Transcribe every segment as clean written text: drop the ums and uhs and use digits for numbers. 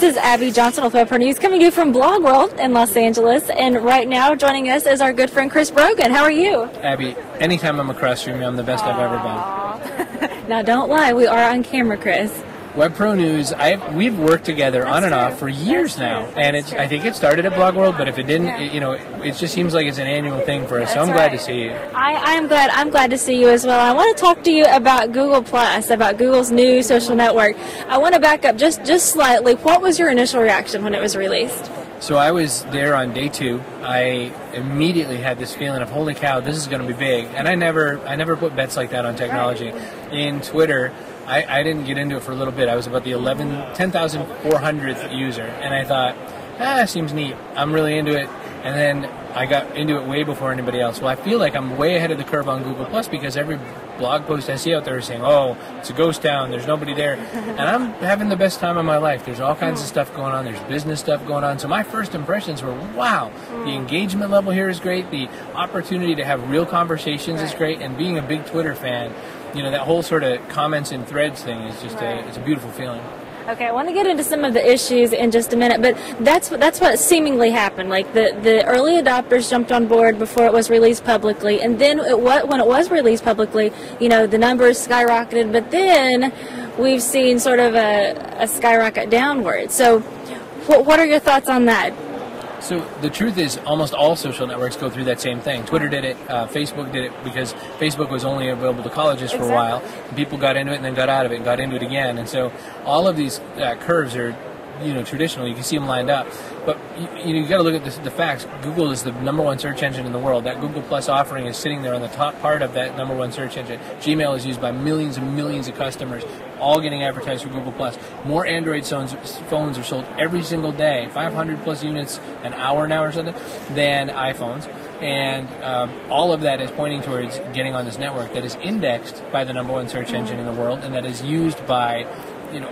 is Abby Johnson with WebProNews coming to you from Blog World in Los Angeles. And right now joining us is our good friend Chris Brogan. How are you? Abby, anytime I'm across from you, I'm the best I've ever been. Now don't lie, we are on camera, Chris. WebProNews, we've worked together on and off for years now, and I think it started at Blog World, but if it didn't, it just seems like it's an annual thing for us. So I'm glad to see you. I'm glad to see you as well. I want to talk to you about Google Plus, about Google's new social network. I want to back up just slightly. What was your initial reaction when it was released? So I was there on day 2. I immediately had this feeling of, holy cow, this is going to be big. And I never put bets like that on technology. In Twitter, I didn't get into it for a little bit. I was about the 10,400th user, and I thought, seems neat. I'm really into it. And then I got into it way before anybody else. Well, I feel like I'm way ahead of the curve on Google Plus because every blog post I see out there is saying, oh, it's a ghost town, there's nobody there. And I'm having the best time of my life. There's all kinds of stuff going on. There's business stuff going on. So my first impressions were, wow, the engagement level here is great. The opportunity to have real conversations is great. And being a big Twitter fan, that whole sort of comments and threads thing is just it's a beautiful feeling. Okay, I want to get into some of the issues in just a minute, but that's what seemingly happened. Like the early adopters jumped on board before it was released publicly, and then when it was released publicly, the numbers skyrocketed. But then we've seen sort of a skyrocket downward. So, what are your thoughts on that? So the truth is almost all social networks go through that same thing. Twitter did it, Facebook did it because Facebook was only available to colleges for a while. And people got into it and then got out of it and got into it again. And so all of these curves are, traditional. You can see them lined up. But you got to look at the facts. Google is the #1 search engine in the world. That Google Plus offering is sitting there on the top part of that #1 search engine. Gmail is used by millions and millions of customers, all getting advertised for Google Plus. More Android phones are sold every single day, 500 plus units an hour now or something, than iPhones. And all of that is pointing towards getting on this network that is indexed by the #1 search engine in the world, and that is used by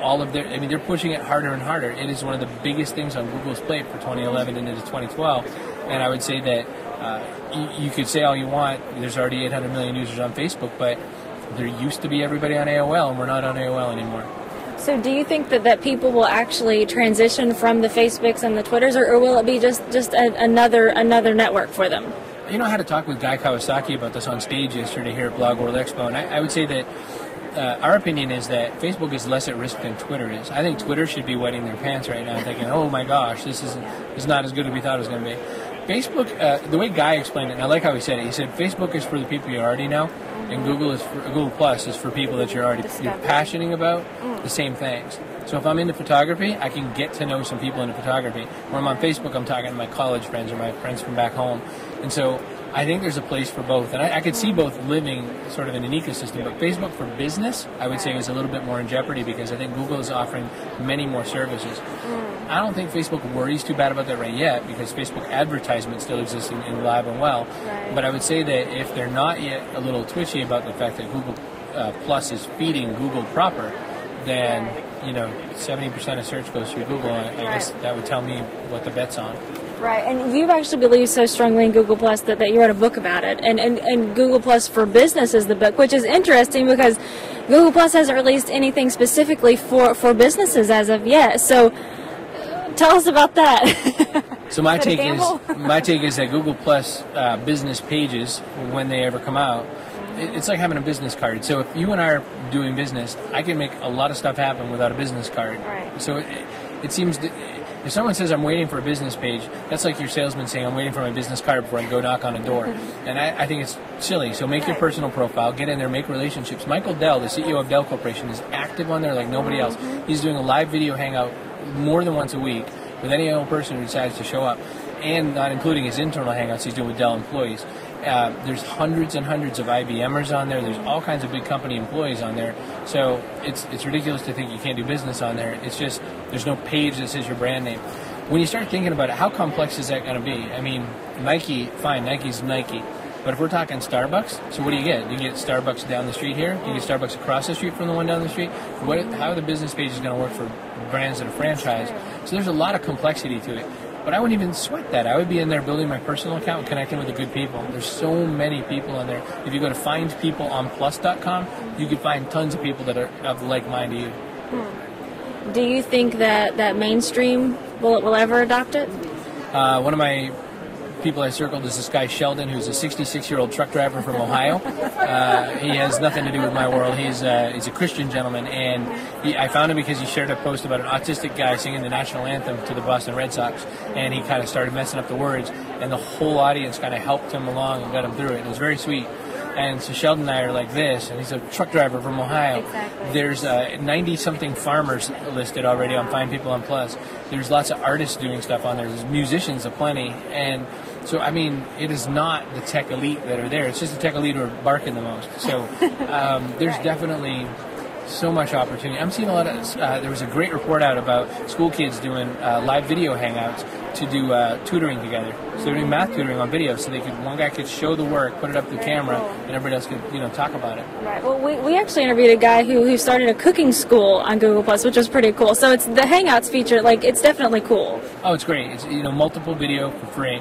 all of they're pushing it harder and harder. It is one of the biggest things on Google's plate for 2011 and into 2012. And I would say that you could say all you want, there's already 800 million users on Facebook, but there used to be everybody on AOL, and we're not on AOL anymore. So do you think that people will actually transition from the Facebooks and the Twitters, or will it be just another network for them? I had a talk with Guy Kawasaki about this on stage yesterday here at Blog World Expo, and I would say that our opinion is that Facebook is less at risk than Twitter is. I think Twitter should be wetting their pants right now, thinking, "Oh my gosh, this is not as good as we thought it was going to be." Facebook, the way Guy explained it, and I like how he said it. He said Facebook is for the people you already know, and Google Plus is for people that you're passionate about the same things. So if I'm into photography, I can get to know some people into photography. When I'm on Facebook, I'm talking to my college friends or my friends from back home, and so I think there's a place for both, and I could see both living sort of in an ecosystem. But Facebook for business, I would say, is a little bit more in jeopardy because I think Google is offering many more services. I don't think Facebook worries too bad about that right yet because Facebook advertisement still exists in live and well. Right. But I would say that if they're not yet a little twitchy about the fact that Google Plus is feeding Google proper, then 70% of search goes through Google. I guess that would tell me what the bet's on. Right, and you've actually believed so strongly in Google Plus that you wrote a book about it, and Google Plus for Business is the book, which is interesting because Google Plus hasn't released anything specifically for businesses as of yet. So tell us about that. So my take is that Google Plus business pages, when they ever come out, it's like having a business card. So if you and I are doing business, I can make a lot of stuff happen without a business card. Right. So it seems that if someone says I'm waiting for a business page, that's like your salesman saying I'm waiting for my business card before I go knock on a door. And I think it's silly. So make your personal profile, get in there, make relationships. Michael Dell, the CEO of Dell Corporation, is active on there like nobody else. He's doing a live video hangout more than once a week with any old person who decides to show up, and not including his internal hangouts he's doing with Dell employees. There's hundreds and hundreds of IBMers on there. There's all kinds of big company employees on there. So it's ridiculous to think you can't do business on there. It's just there's no page that says your brand name. When you start thinking about it, how complex is that going to be? I mean, Nike, fine, Nike's Nike. But if we're talking Starbucks, so what do you get? Do you get Starbucks down the street here? Do you get Starbucks across the street from the one down the street? How are the business pages going to work for brands that are franchised? So there's a lot of complexity to it. But I wouldn't even sweat that. I would be in there building my personal account and connecting with the good people. There's so many people on there. If you go to findpeopleonplus.com, you can find tons of people that are of like mind to you. Do you think that mainstream will ever adopt it? One of my people I circled is this guy Sheldon, who's a 66-year-old truck driver from Ohio. He has nothing to do with my world. He's a Christian gentleman, and I found him because he shared a post about an autistic guy singing the national anthem to the Boston Red Sox, and he kind of started messing up the words, and the whole audience kind of helped him along and got him through it. It was very sweet. And so Sheldon and I are like this, and he's a truck driver from Ohio. Exactly. There's 90-something farmers listed already on Find People on Plus. There's lots of artists doing stuff on there. There's musicians aplenty. And so, I mean, it is not the tech elite that are there. It's just the tech elite who are barking the most. So there's definitely so much opportunity. I'm seeing a lot of, there was a great report out about school kids doing live video hangouts to do tutoring together. So they're doing math tutoring on video, so one guy could show the work, put it up to the camera, and everybody else could, talk about it. Right. Well, we actually interviewed a guy who started a cooking school on Google Plus, which was pretty cool. So it's the Hangouts feature, it's definitely cool. Oh, it's great. It's multiple video for free.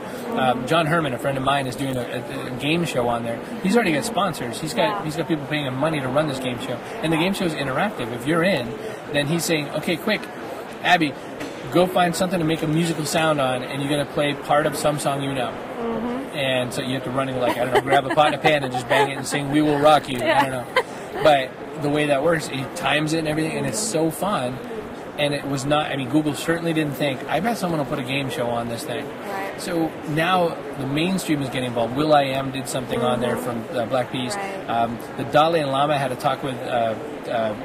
John Herman, a friend of mine, is doing a game show on there. He's already got sponsors. He's got people paying him money to run this game show, and the game show is interactive. If you're in, then he's saying, okay, quick, Abby, go find something to make a musical sound on, and you're going to play part of some song you know. Mm-hmm. And so you have to run it grab a pot and a pan and just bang it and sing "We Will Rock You." Yeah. I don't know. But the way that works, he times it and everything, and it's so fun. And it was not, Google certainly didn't think, I bet someone will put a game show on this thing. Right. So now the mainstream is getting involved. will.i.am did something on there from Black Peas. Right. The Dalai Lama had a talk with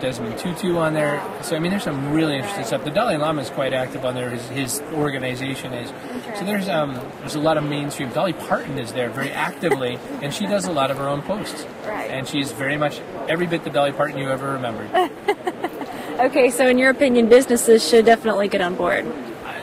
Desmond Tutu on there. So, there's some really interesting stuff. The Dalai Lama is quite active on there. His organization is. So there's a lot of mainstream. Dolly Parton is there very actively, and she does a lot of her own posts. Right. And she's very much every bit the Dolly Parton you ever remembered. Okay, so in your opinion, businesses should definitely get on board.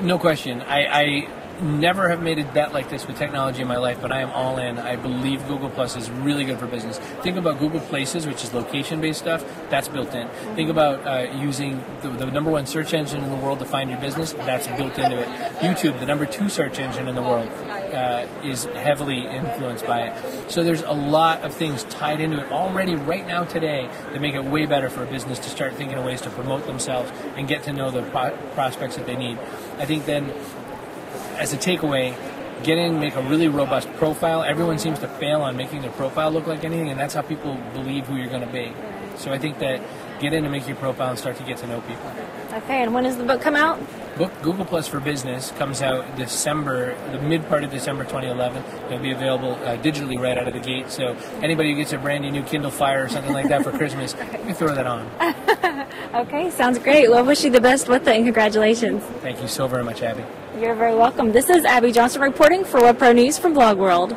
No question. I never have made a bet like this with technology in my life, but I am all in. I believe Google Plus is really good for business. Think about Google Places, which is location-based stuff. That's built in. Think about using the number one search engine in the world to find your business. That's built into it. YouTube, the number 2 search engine in the world, is heavily influenced by it. So there's a lot of things tied into it already right now today that make it way better for a business to start thinking of ways to promote themselves and get to know the prospects that they need. I think then, as a takeaway, make a really robust profile. Everyone seems to fail on making their profile look like anything, and that's how people believe who you're going to be. So I think that get in and make your profile and start to get to know people. Okay, and when does the book come out? Book Google Plus for Business comes out the mid part of December 2011. It'll be available digitally right out of the gate. So anybody who gets a brand new Kindle Fire or something like that for Christmas, you can throw that on. Okay, sounds great. Well, I wish you the best with it, and congratulations. Thank you so very much, Abby. You're very welcome. This is Abby Johnson reporting for WebProNews from Blog World.